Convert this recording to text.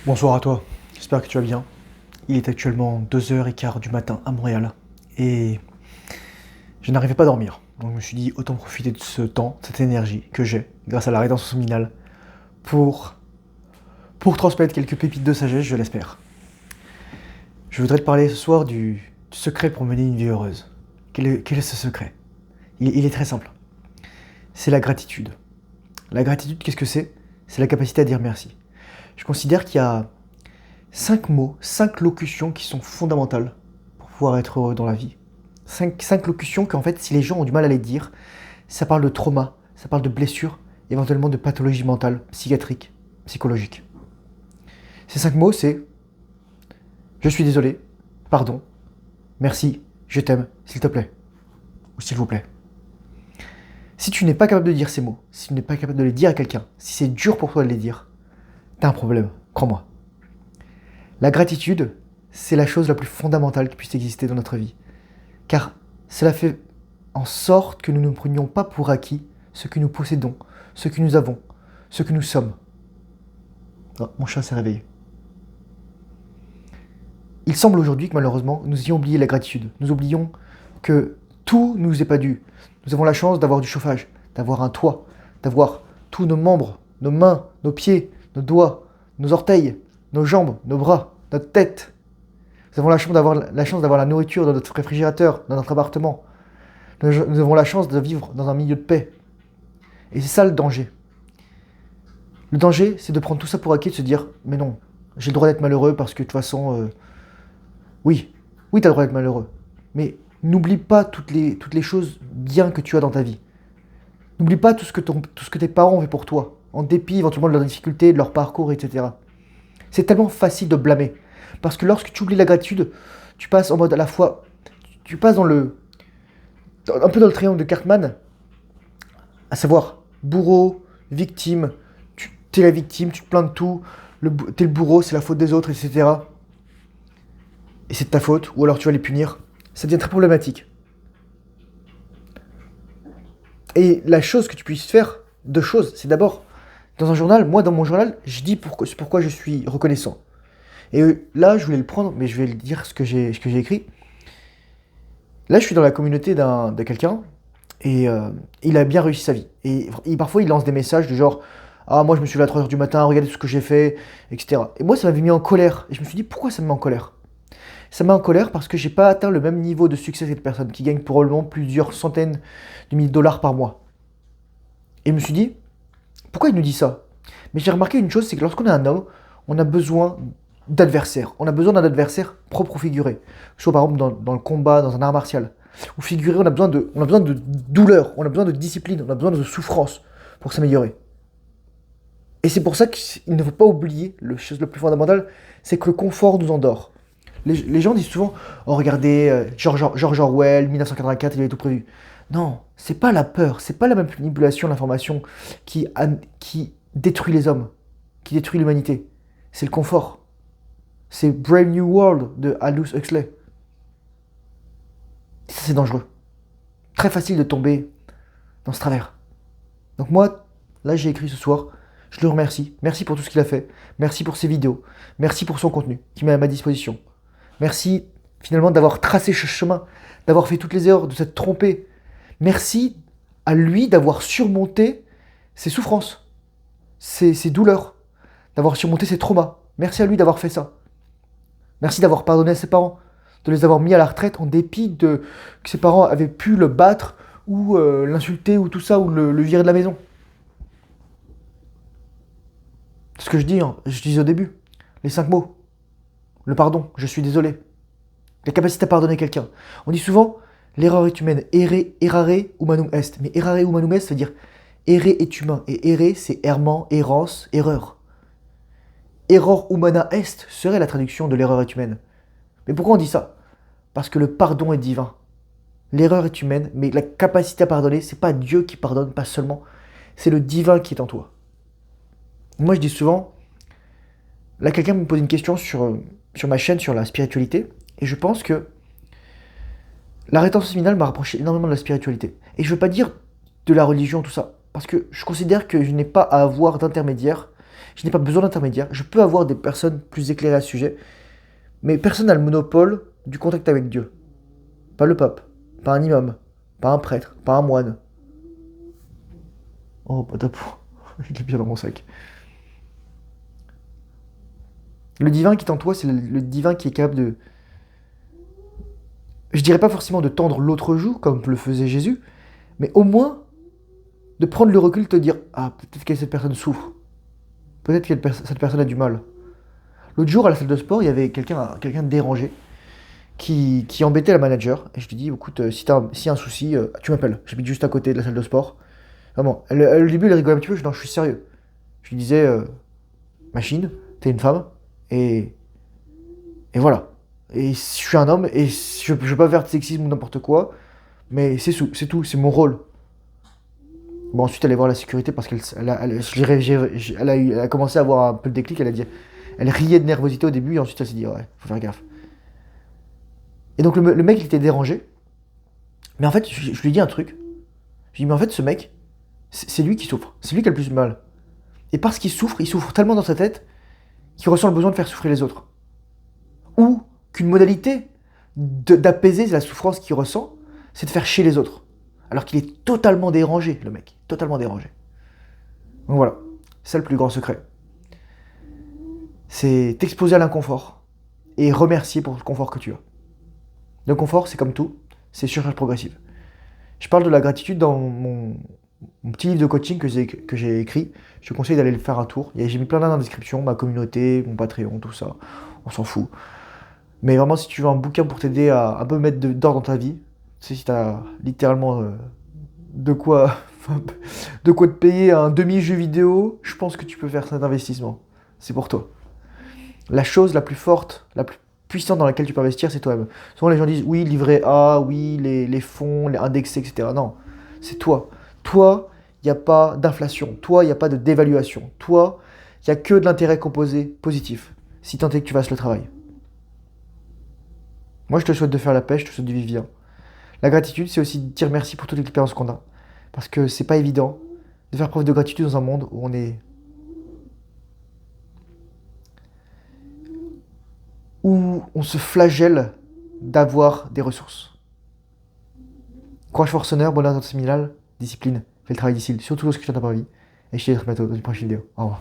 Bonsoir à toi, j'espère que tu vas bien. Il est actuellement 2h15 du matin à Montréal et je n'arrivais pas à dormir. Donc je me suis dit autant profiter de ce temps, de cette énergie que j'ai grâce à la rétention minale pour, pour transmettre quelques pépites de sagesse, je l'espère. Je voudrais te parler ce soir du secret pour mener une vie heureuse. Quel est ce secret? Il est très simple. C'est la gratitude. La gratitude, qu'est-ce que c'est? C'est la capacité à dire merci. Je considère qu'il y a 5 mots, 5 locutions qui sont fondamentales pour pouvoir être heureux dans la vie. Cinq locutions qu'en fait, si les gens ont du mal à les dire, ça parle de trauma, ça parle de blessures, éventuellement de pathologie mentale, psychiatrique, psychologique. Ces 5 mots, c'est je suis désolé, pardon, merci, je t'aime, s'il te plaît, ou s'il vous plaît. Si tu n'es pas capable de dire ces mots, si tu n'es pas capable de les dire à quelqu'un, si c'est dur pour toi de les dire, t'as un problème, crois-moi. La gratitude, c'est la chose la plus fondamentale qui puisse exister dans notre vie. Car cela fait en sorte que nous ne prenions pas pour acquis ce que nous possédons, ce que nous avons, ce que nous sommes. Oh, mon chat s'est réveillé. Il semble aujourd'hui que malheureusement, nous ayons oublié la gratitude. Nous oublions que tout ne nous est pas dû. Nous avons la chance d'avoir du chauffage, d'avoir un toit, d'avoir tous nos membres, nos mains, nos pieds, nos doigts, nos orteils, nos jambes, nos bras, notre tête. Nous avons la chance d'avoir la nourriture dans notre réfrigérateur, dans notre appartement. Nous avons la chance de vivre dans un milieu de paix. Et c'est ça le danger. Le danger, c'est de prendre tout ça pour acquis et de se dire, mais non, j'ai le droit d'être malheureux parce que de toute façon, oui, oui, tu as le droit d'être malheureux. Mais n'oublie pas toutes les choses bien que tu as dans ta vie. N'oublie pas tout ce que tes parents ont fait pour toi, en dépit éventuellement de leurs difficultés, de leur parcours, etc. C'est tellement facile de blâmer. Parce que lorsque tu oublies la gratitude, tu passes en mode à la fois, tu passes un peu dans le triangle de Cartman, à savoir bourreau, victime, t'es la victime, tu te plains de tout, t'es le bourreau, c'est la faute des autres, etc. Et c'est de ta faute, ou alors tu vas les punir. Ça devient très problématique. Et la chose que tu puisses faire, deux choses, c'est d'abord, dans un journal, moi dans mon journal, je dis pourquoi je suis reconnaissant. Et là, je voulais le prendre, mais je vais le dire ce que j'ai écrit. Là, je suis dans la communauté de quelqu'un, et il a bien réussi sa vie. Et parfois, il lance des messages du genre ah, moi, je me suis levé à 3h du matin, regardez tout ce que j'ai fait, etc. Et moi, ça m'avait mis en colère. Et je me suis dit pourquoi ça me met en colère? Ça me met en colère parce que j'ai pas atteint le même niveau de succès que cette personne qui gagne probablement plusieurs centaines de milliers de dollars par mois. Et je me suis dit pourquoi il nous dit ça? Mais j'ai remarqué une chose, c'est que lorsqu'on est un homme, on a besoin d'adversaires. On a besoin d'un adversaire propre ou figuré. Que ce soit par exemple dans le combat, dans un art martial. Ou figuré, on a besoin de douleur, on a besoin de discipline, on a besoin de souffrance pour s'améliorer. Et c'est pour ça qu'il ne faut pas oublier, la chose la plus fondamentale, c'est que le confort nous endort. Les gens disent souvent, oh regardez, George Orwell, 1984, il avait tout prévu. Non, c'est pas la peur, c'est pas la manipulation de l'information qui détruit les hommes, qui détruit l'humanité. C'est le confort. C'est Brave New World de Aldous Huxley. Et ça, c'est dangereux. Très facile de tomber dans ce travers. Donc moi, là, j'ai écrit ce soir, je le remercie. Merci pour tout ce qu'il a fait. Merci pour ses vidéos. Merci pour son contenu qui met à ma disposition. Merci finalement d'avoir tracé ce chemin, d'avoir fait toutes les erreurs, de s'être trompé. Merci à lui d'avoir surmonté ses souffrances, ses douleurs, d'avoir surmonté ses traumas. Merci à lui d'avoir fait ça. Merci d'avoir pardonné à ses parents, de les avoir mis à la retraite en dépit de que ses parents avaient pu le battre ou l'insulter ou tout ça, ou le virer de la maison. C'est ce que je dis, hein, je disais au début. Les 5 mots. Le pardon, je suis désolé. La capacité à pardonner quelqu'un. On dit souvent, l'erreur est humaine. Errare humanum est. Mais errare humanum est, ça veut dire errer est humain. Et errer, c'est errement, errance, erreur. Error humana est serait la traduction de l'erreur est humaine. Mais pourquoi on dit ça? Parce que le pardon est divin. L'erreur est humaine, mais la capacité à pardonner, c'est pas Dieu qui pardonne, pas seulement. C'est le divin qui est en toi. Moi, je dis souvent, là, quelqu'un me pose une question sur ma chaîne, sur la spiritualité, et je pense que la rétention séminale m'a rapproché énormément de la spiritualité. Et je veux pas dire de la religion, tout ça, parce que je considère que je n'ai pas à avoir d'intermédiaire, Je n'ai pas besoin d'intermédiaire. Je peux avoir des personnes plus éclairées à ce sujet, mais personne n'a le monopole du contact avec Dieu. Pas le pape, pas un imam, pas un prêtre, pas un moine. Oh, patapou, il est bien dans mon sac. Le divin qui est en toi, c'est le divin qui est capable de... Je dirais pas forcément de tendre l'autre joue, comme le faisait Jésus, mais au moins de prendre le recul, de te dire, ah, peut-être que cette personne souffre. Peut-être que cette personne a du mal. L'autre jour, à la salle de sport, il y avait quelqu'un de dérangé qui embêtait la manager. Et je lui dis, écoute, si y a un souci, tu m'appelles. J'habite juste à côté de la salle de sport. Vraiment. Au début, elle rigolait un petit peu. Je dis, non, je suis sérieux. Je lui disais, machine, t'es une femme. Et, et voilà. Et je suis un homme. Et je veux pas faire de sexisme ou n'importe quoi. Mais c'est tout. C'est mon rôle. Bon, ensuite, elle est voir la sécurité parce elle a commencé à avoir un peu le déclic. Elle riait de nervosité au début et ensuite elle s'est dit, ouais, faut faire gaffe. Et donc le mec, il était dérangé. Mais en fait, je lui ai dit un truc. Je lui ai dit, mais en fait, ce mec, c'est lui qui souffre. C'est lui qui a le plus de mal. Et parce qu'il souffre tellement dans sa tête qu'il ressent le besoin de faire souffrir les autres. Ou qu'une modalité d'apaiser la souffrance qu'il ressent, c'est de faire chier les autres. Alors qu'il est totalement dérangé, le mec. Totalement dérangé. Donc voilà. C'est ça le plus grand secret. C'est t'exposer à l'inconfort et remercier pour le confort que tu as. Le confort, c'est comme tout, c'est surcharge progressive. Je parle de la gratitude dans mon petit livre de coaching que j'ai écrit. Je te conseille d'aller le faire un tour. J'ai mis plein de liens dans la description, ma communauté, mon Patreon, tout ça. On s'en fout. Mais vraiment, si tu veux un bouquin pour t'aider à un peu mettre d'ordre dans ta vie, tu sais, si tu as littéralement de quoi, de quoi te payer un demi-jeu vidéo, je pense que tu peux faire cet investissement. C'est pour toi. La chose la plus forte, la plus puissante dans laquelle tu peux investir, c'est toi-même. Souvent les gens disent oui, livret A, oui, les fonds, les indexés, etc. Non, c'est toi. Toi, il n'y a pas d'inflation. Toi, il n'y a pas de dévaluation. Toi, il n'y a que de l'intérêt composé positif, si tant est que tu fasses le travail. Moi, je te souhaite de faire la pêche, je te souhaite de vivre bien. La gratitude, c'est aussi de dire merci pour toute l'expérience qu'on a. Parce que c'est pas évident de faire preuve de gratitude dans un monde où on se flagelle d'avoir des ressources. Courage forceneur, bonheur dans séminal, discipline, fais le travail difficile, surtout lorsque tu n'as pas envie. Et je te dis à très bientôt dans une prochaine vidéo. Au revoir.